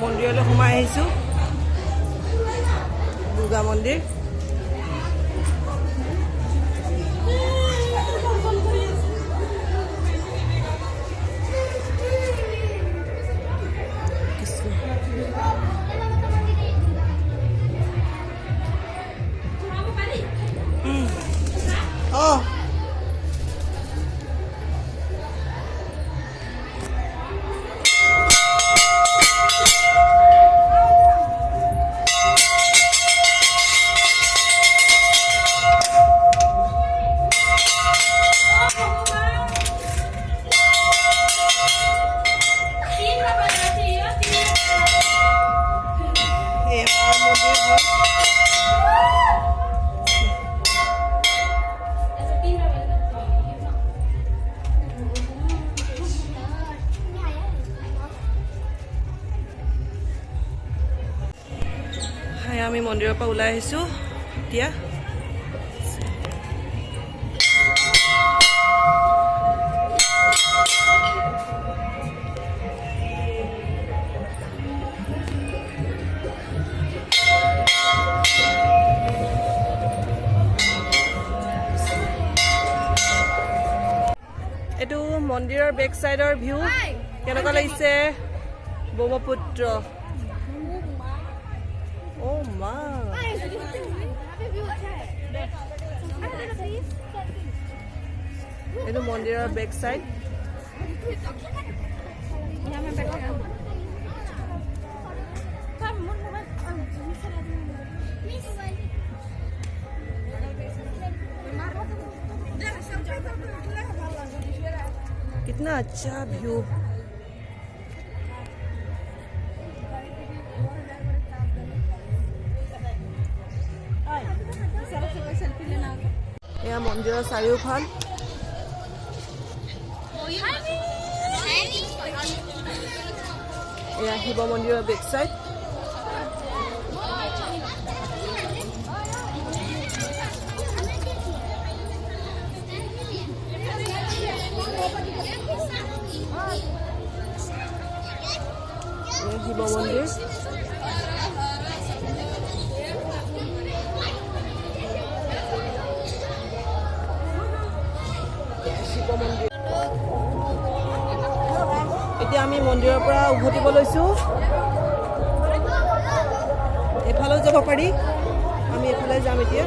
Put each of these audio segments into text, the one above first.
মন্দিৰলৈ সোমাই আহিছোঁ দুৰ্গা মন্দিৰ আমি মন্দিৰৰ পৰা ওলাই আহিছোঁ এতিয়া এইটো মন্দিৰৰ বেক সাইডৰ ভিউ কেনেকুৱা লাগিছে Brahmaputra Oh my! Ini mondirar back side. कितना अच्छा व्यू या मंदिৰৰ চাৰিওফাল এয়া শিৱ মন্দিৰৰ বেক সাইড শিৱ মন্দিৰ এতিয়া আমি মন্দিৰৰ পৰা উভতিব লৈছোঁ এফালেও যাব পাৰি আমি এফালে যাম এতিয়া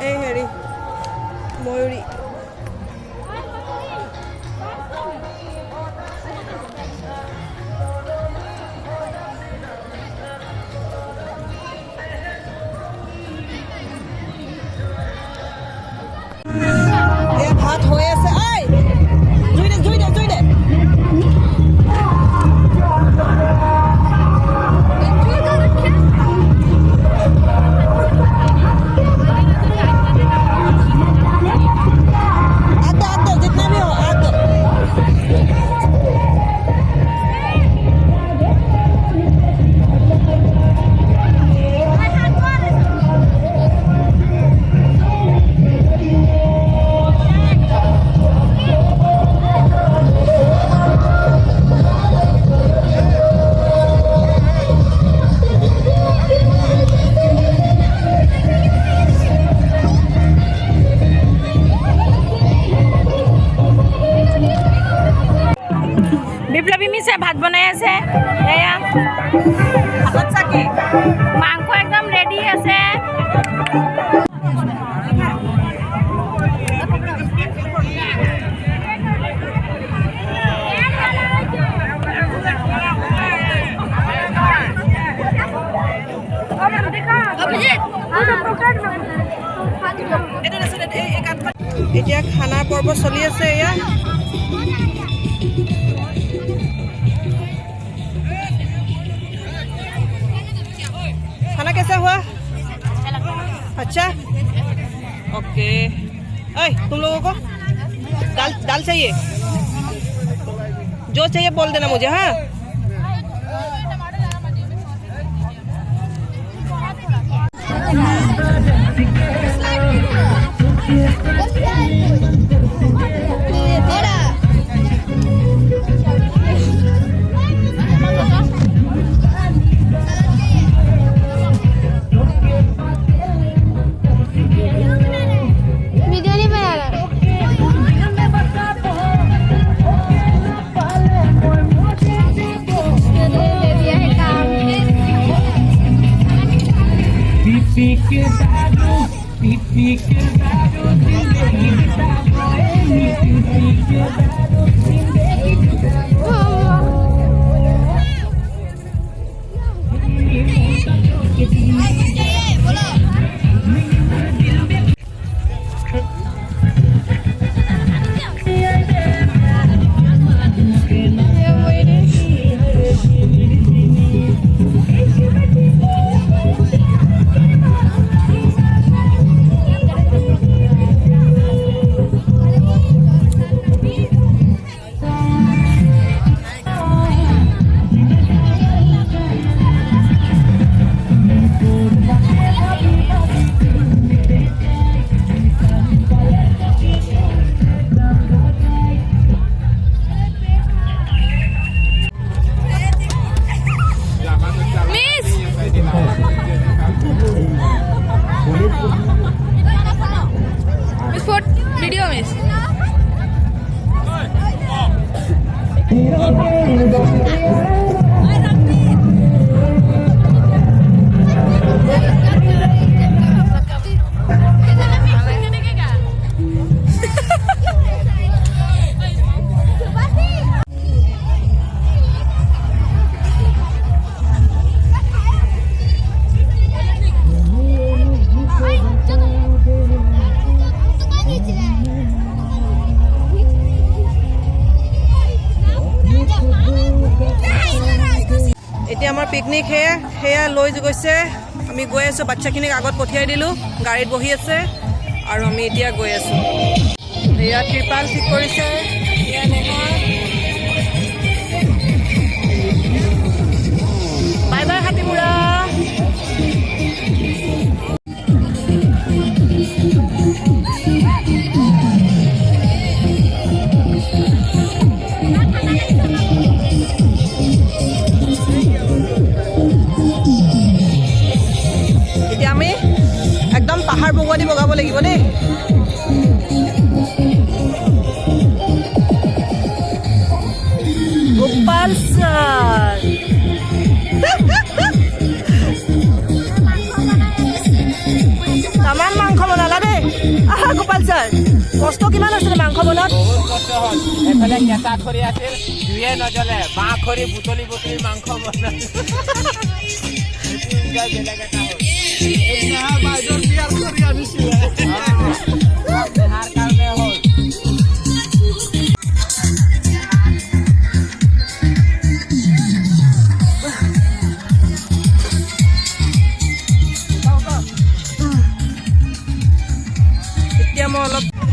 এই হেৰি ময়ূৰী ভাত হৈ আছে ঐ জুই দে বিপ্লৱী মিছে ভাত বনাই আছে এয়া ভাত চাকি মাংস একদম ৰেডি আছে এতিয়া খানাৰ পৰ্ব চলি আছে এয়া खाना कैसा हुआ अच्छा ओके ओए तुम लोगों को दाल दाल चाहिए जो चाहिए बोल देना मुझे हाँ এতিয়া আমাৰ পিকনিক হেয়া লৈ গৈছে আমি গৈ আছো বাচ্চাখিনিক আগত পঠিয়াই দিলো গাড়ীত বহি আছে আৰু আমি এতিয়া গৈ আছো এয়া ত্ৰিপাল ঠিক কৰিছে এয়া নেহৰ বাই বাই হাতিমুৰা পাহাৰ বগোৱা দি বগাব লাগিব দেই গোপাল স্যার তামান মাংস বনালা দেই আহা গোপাল স্যার কষ্ট কিমান আছিল মাংস বনাত বহুত কষ্ট হ'ল এফালে কেঁচা খৰি আছিল জুয়ে নজ্বলে বাঁহ খৰি বুটলি বুটলি মাংস বনাল বেলেগ এটা হ'ল বাইদেউৰ বিয়াৰ কৰি আনিছিলে দেহাৰ কাৰণে হ'ল এতিয়া মই অলপ